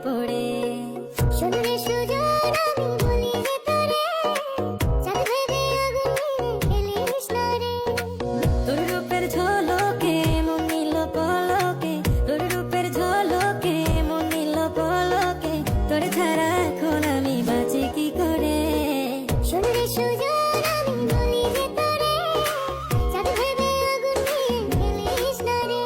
পড়ে। শুনলে সুজন আমি বলি যে তোরে, চাঁদ ভেবে আগুন নিয়ে খেলিস না রে। তোর রূপের ঝলকে মন নিল পলকে, তোর রূপের ঝলকে মন নিল পলকে, তোর ছাড়া এখন আমি বাঁচি কি করে। শুনলে সুজন আমি বলি যে তোরে, চাঁদ ভেবে আগুন নিয়ে খেলিস না রে।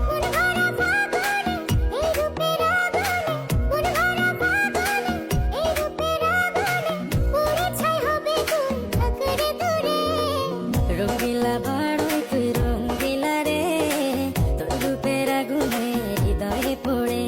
মন ভরা ফাগুনে এই রূপের আগুনে, মন ভরা ফাগুনে এই রূপের আগুনে, পুড়ে ছাই হবে তুই থাক রে দূরে। রঙ্গিলা বাড়ই তুই রঙ্গিলা রে, তোর রূপের আগুনে হৃদয়ে পড়ে।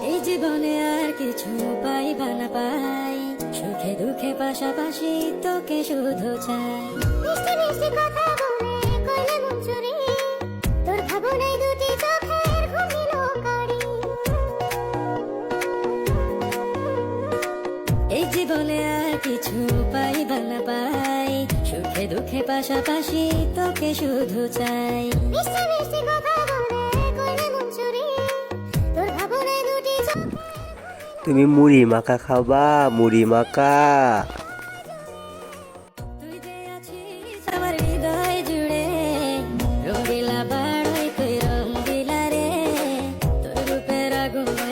এই জীবনে আর কিছু পাইবা না পাই, সুখে দুঃখে পাশাপাশি তোকে শুধু চাই। মিষ্টি মিষ্টি কথা বলে করলে মন চুরি, তোর ভাবনায় দুটি চোখের ঘুম দিল কারি। এই জীবনে আর কিছু পাইবা না পাই, সুখে দুঃখে পাশাপাশি তোকে শুধু চাই। মিষ্টি মিষ্টি কথা বলে করলে মন চুরি, তোর ভাবনায় দুটি চোখ। তুমি মুড়ি মাখা খাবা, মুড়ি মাখা। তুই যে আছিস আমার হৃদয় জুড়ে, রঙ্গিলা বাড়ই তুই রঙ্গিলা রে, তোর রূপের আগুন